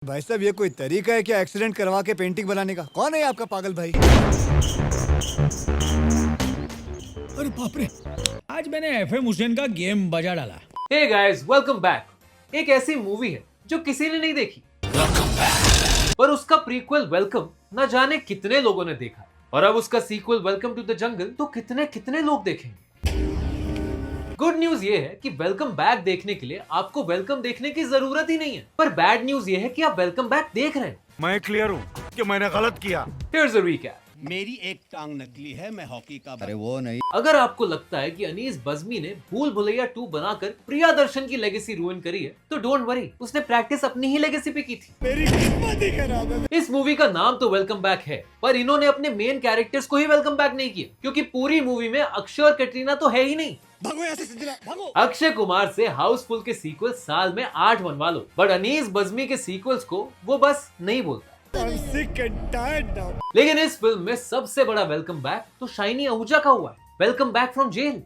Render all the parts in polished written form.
भाई साहब ये कोई तरीका है क्या एक्सीडेंट करवा के पेंटिंग बनाने का? कौन है आपका पागल भाई? अरे बाप रे, आज मैंने एफएम हुसैन का गेम बजा डाला। Hey guys, welcome back. एक ऐसी मूवी है जो किसी ने नहीं देखी, पर उसका प्रीक्वल वेलकम न जाने कितने लोगों ने देखा, और अब उसका sequel welcome to the jungle तो कितने कितने लोग देखेंगे। गुड न्यूज ये है कि वेलकम बैक देखने के लिए आपको वेलकम देखने की जरूरत ही नहीं है, पर बैड न्यूज ये है कि आप वेलकम बैक देख रहे हैं। मैं क्लियर हूँ कि मैंने गलत किया। Here's a recap. मेरी एक टांग नकली है, मैं हॉकी का अरे वो नहीं। अगर आपको लगता है कि अनीस बज़मी ने भूल भुलैया 2 बनाकर प्रिया दर्शन की लेगेसी रूइन करी है, तो डोंट वरी, उसने प्रैक्टिस अपनी ही लेगेसी पे की थी। मेरी किस्मत ही खराब है। इस मूवी का नाम तो वेलकम बैक है, पर इन्होंने अपने मेन कैरेक्टर्स को ही वेलकम बैक नहीं किया, क्योंकि पूरी मूवी में अक्षय और कैटरीना तो है ही नहीं। भागो यहाँ से सिंदरा, भागो। अक्षय कुमार से हाउसफुल के सीक्वल साल में 8 बनवा लो, बट अनीस बज़मी के सीक्वल्स को वो बस नहीं बोलता। I'm sick and tired now. लेकिन इस फिल्म में सबसे बड़ा वेलकम बैक तो शाइनी आहूजा का हुआ है। Welcome back from jail.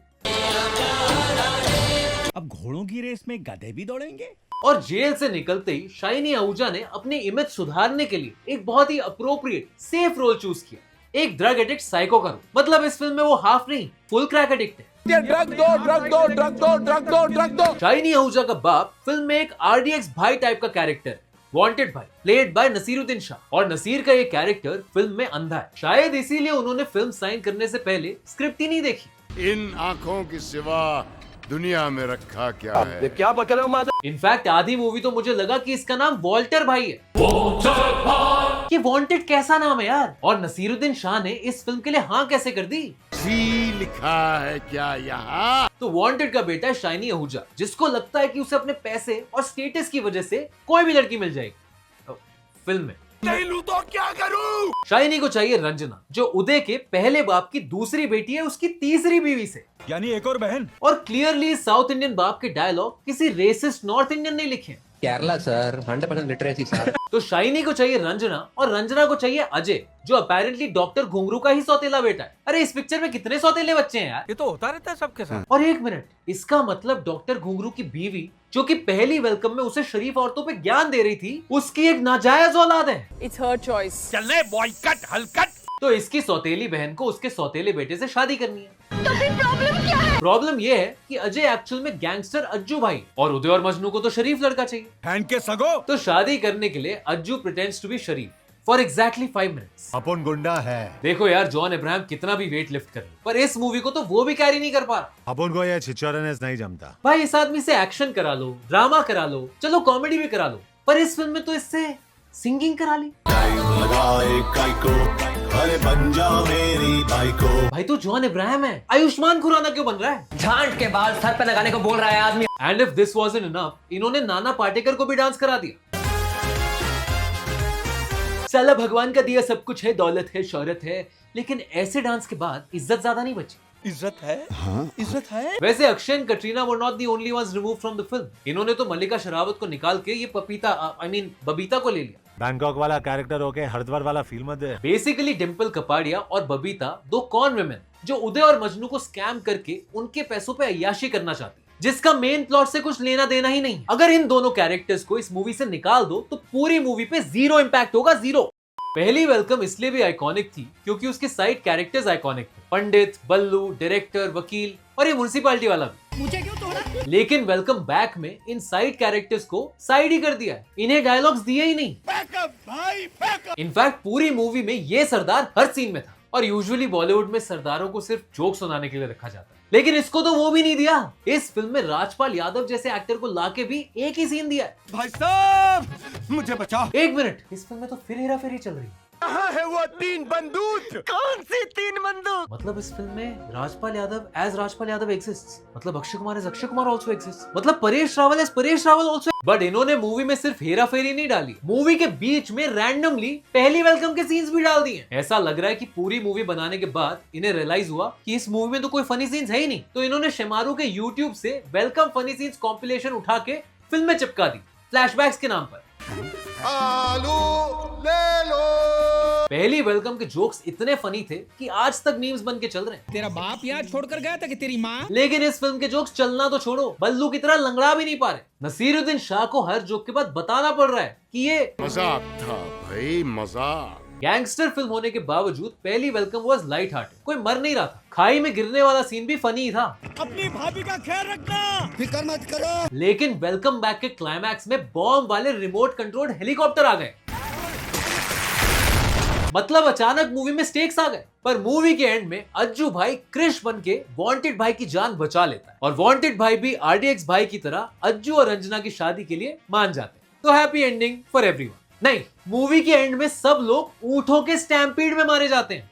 अब घोड़ों की रेस में गधे भी दौड़ेंगे। और जेल से निकलते ही शाइनी आहूजा ने अपनी इमेज सुधारने के लिए एक बहुत ही अप्रोप्रिएट सेफ रोल चूज किया, एक ड्रग एडिक्ट साइको का रोल। मतलब इस फिल्म में वो हाफ नहीं, फुल क्रैक एडिक्ट है। ड्रग दो, ड्रग दो, ड्रग दो, ड्रग दो, ड्रग दो। शाइनी आहूजा का बाप फिल्म में एक आरडीएक्स भाई टाइप का कैरेक्टर, वांटेड भाई, प्लेड बाय नसीरुद्दीन शाह, और नसीर का ये कैरेक्टर फिल्म में अंधा है। शायद इसीलिए उन्होंने फिल्म साइन करने से पहले स्क्रिप्ट ही नहीं देखी। इन आंखों की सिवा दुनिया में रखा क्या है? क्या बक रहे हो माता? इनफैक्ट आधी मूवी तो मुझे लगा कि इसका नाम वॉल्टर भाई है। ये वांटेड कैसा नाम है यार? और नसीरुद्दीन शाह ने इस फिल्म के लिए हाँ कैसे कर दी? सी लिखा है क्या यहाँ? तो वांटेड का बेटा है शाइनी आहूजा, जिसको लगता है कि उसे अपने पैसे और स्टेटस की वजह से कोई भी लड़की मिल जाएगी फिल्म में। नहीं लूं तो क्या करूं? शाइनी को चाहिए रंजना, जो उदय के पहले बाप की दूसरी बेटी है, उसकी तीसरी बीवी से। यानी एक और बहन। और क्लियरली साउथ इंडियन बाप के डायलॉग किसी रेसिस्ट नॉर्थ इंडियन नहीं लिखे हैं। Kerala sir 100% literacy sir. तो शाइनी को चाहिए रंजना, और रंजना को चाहिए अजय, जो अपेरेंटली डॉक्टर घुंगरू का ही सौतेला बेटा है। अरे इस पिक्चर में कितने सौतेले बच्चे हैं यार? ये तो होता रहता है सबके साथ। और एक मिनट, इसका मतलब डॉक्टर घुंगरू की बीवी, जो कि पहली वेलकम में उसे शरीफ औरतों पे ज्ञान दे रही थी, उसकी एक नाजायज औलाद है। It's her choice. चलने बॉयकट हलकट। तो इसकी सौतेली बहन को उसके सौतेले बेटे से शादी करनी है। तो फिर प्रॉब्लम क्या है? प्रॉब्लम ये है कि अजय एक्चुअल में गैंगस्टर अज्जू भाई, और उदय और मजनू को तो शरीफ लड़का चाहिए। बहन के सगो। तो शादी करने के लिए अज्जू प्रिटेंड्स टू बी शरीफ फॉर एग्जैक्टली 5 मिनट्स। अपन गुंडा है। देखो यार, जॉन अब्राहम कितना भी वेट लिफ्ट कर ले, पर इस मूवी को तो वो भी कैरी नहीं कर पा रहा। अपन को ये छिछोरनेस नहीं जमता। भाई इस आदमी से एक्शन करा लो, ड्रामा करा लो, चलो कॉमेडी भी करा लो, पर इस फिल्म में तो इससे सिंगिंग करा ली। भाई तो जॉन अब्राहम है, आयुष्मान खुराना क्यों बन रहा है? झांट के बाल सर पे लगाने को बोल रहा है आदमी। And if this wasn't enough, इन्होंने नाना पाटेकर को भी डांस करा दिया। साला भगवान का दिया सब कुछ है, दौलत है, शोहरत है, लेकिन ऐसे डांस के बाद इज्जत ज्यादा नहीं बची। इज्जत है? हाँ? इज्जत है? वैसे Akshay and Katrina were not the only ones removed from the film. इन्होंने तो मल्लिका शेरावत को निकाल के ये बबीता को ले लिया। बैंकॉक वाला कैरेक्टर होके हरिद्वार वाला फील मत दे। बेसिकली डिम्पल कपाड़िया और बबीता दो कॉन वुमेन जो उदय और मजनू को स्कैम करके उनके पैसों पे अय्याशी करना चाहती, जिसका मेन प्लॉट से कुछ लेना देना ही नहीं। अगर इन दोनों कैरेक्टर्स को इस मूवी से निकाल दो तो पूरी मूवी पे जीरो इम्पैक्ट होगा, जीरो। पहली वेलकम इसलिए भी आइकॉनिक थी क्योंकि उसके साइड कैरेक्टर्स आइकॉनिक थे, पंडित, बल्लू, डायरेक्टर, वकील और ये म्युनिसिपैलिटी वाला भी। मुझे क्यों तोड़ा? लेकिन वेलकम बैक में इन साइड कैरेक्टर्स को साइड ही कर दिया है, इन्हें डायलॉग्स दिए ही नहीं। इनफैक्ट पूरी मूवी में ये सरदार हर सीन में था, और यूजुअली बॉलीवुड में सरदारों को सिर्फ जोक सुनाने के लिए रखा जाता है, लेकिन इसको तो वो भी नहीं दिया। इस फिल्म में राजपाल यादव जैसे एक्टर को लाके भी एक ही सीन दिया है। भाई साहब मुझे बचाओ। एक मिनट, इस फिल्म में तो फिर हेरा फेरी चल रही है। कहाँ है वो 3 बंदूक? कौन सी 3 बंदूक? मतलब इस फिल्म में राजपाल यादव एग्जिस्ट्स, मतलब Akshay Kumar as Akshay Kumar also exists, मतलब Paresh Rawal as Paresh Rawal also. But इन्होंने मूवी में सिर्फ हेरा फेरी नहीं डाली, मूवी के बीच में रैंडमली पहली वेलकम के सीन्स भी डाल दिए। ऐसा लग रहा है कि पूरी मूवी बनाने के बाद इन्हें रियलाइज हुआ कि इस मूवी में तो कोई फनी सीन्स है ही नहीं, तो इन्होंने शेमारू के यूट्यूब से वेलकम फनी सीन्स कॉम्पिलेशन उठा के फिल्म में चिपका दी, फ्लैशबैक्स के नाम पर। आलू ले लो। पहली वेलकम के जोक्स इतने फनी थे कि आज तक मीम्स बन के चल रहे हैं। तेरा बाप यहाँ छोड़कर गया था कि तेरी माँ? लेकिन इस फिल्म के जोक्स चलना तो छोड़ो, बल्लू की तरह लंगड़ा भी नहीं पा रहे। नसीरुद्दीन शाह को हर जोक के बाद बताना पड़ रहा है कि ये मजाक था भाई, मजाक। गैंगस्टर फिल्म होने के बावजूद पहली वेलकम वाज लाइट हार्टेड, कोई मर नहीं रहा था। खाई में गिरने वाला सीन भी फनी था। अपनी भाभी का ख्याल रखना, फिक्र मत करो। लेकिन वेलकम बैक के क्लाइमैक्स में बॉम्ब वाले रिमोट कंट्रोल्ड हेलीकॉप्टर आ गए। मतलब अचानक मूवी में स्टेक्स आ गए। पर मूवी के एंड में अज्जू भाई क्रिश बन के वांटेड भाई की जान बचा लेता है और वांटेड भाई भी आरडीएक्स भाई की तरह अज्जू और रंजना की शादी के लिए मान जाते हैं। तो हैप्पी एंडिंग फॉर एवरीवन। नहीं, मूवी के एंड में सब लोग ऊंटों के स्टैम्पीड में मारे जाते हैं।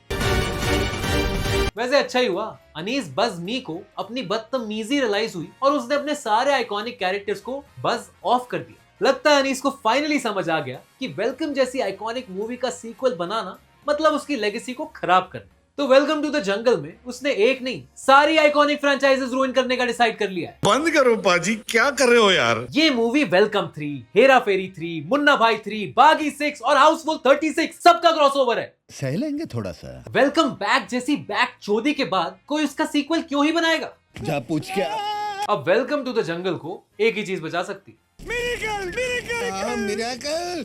वैसे अच्छा ही हुआ अनीस बज मी को अपनी बदतमीजी रियलाइज हुई और उसने अपने सारे आइकॉनिक कैरेक्टर्स को बज ऑफ कर दिया। लगता है अनीस को फाइनली समझ आ गया कि वेलकम जैसी आइकॉनिक मूवी का सीक्वल बनाना मतलब उसकी लेगेसी को खराब करना। तो वेलकम टू द जंगल में उसने एक नहीं सारी आइकॉनिक फ्रेंचाइजेस रूइन करने का डिसाइड कर लिया है। बंद करो पाजी, क्या कर रहे हो यार? ये मूवी वेलकम 3, हेरा फेरी 3, मुन्ना भाई 3, बागी 6 और हाउसफुल 36 सबका क्रॉसओवर है। सह लेंगे थोड़ा सा। वेलकम बैक जैसी बैक चोदी के बाद कोई उसका सीक्वल क्यों ही बनाएगा? जा पूछ क्या। अब वेलकम टू द जंगल को एक ही चीज बचा सकती। मिरेकल।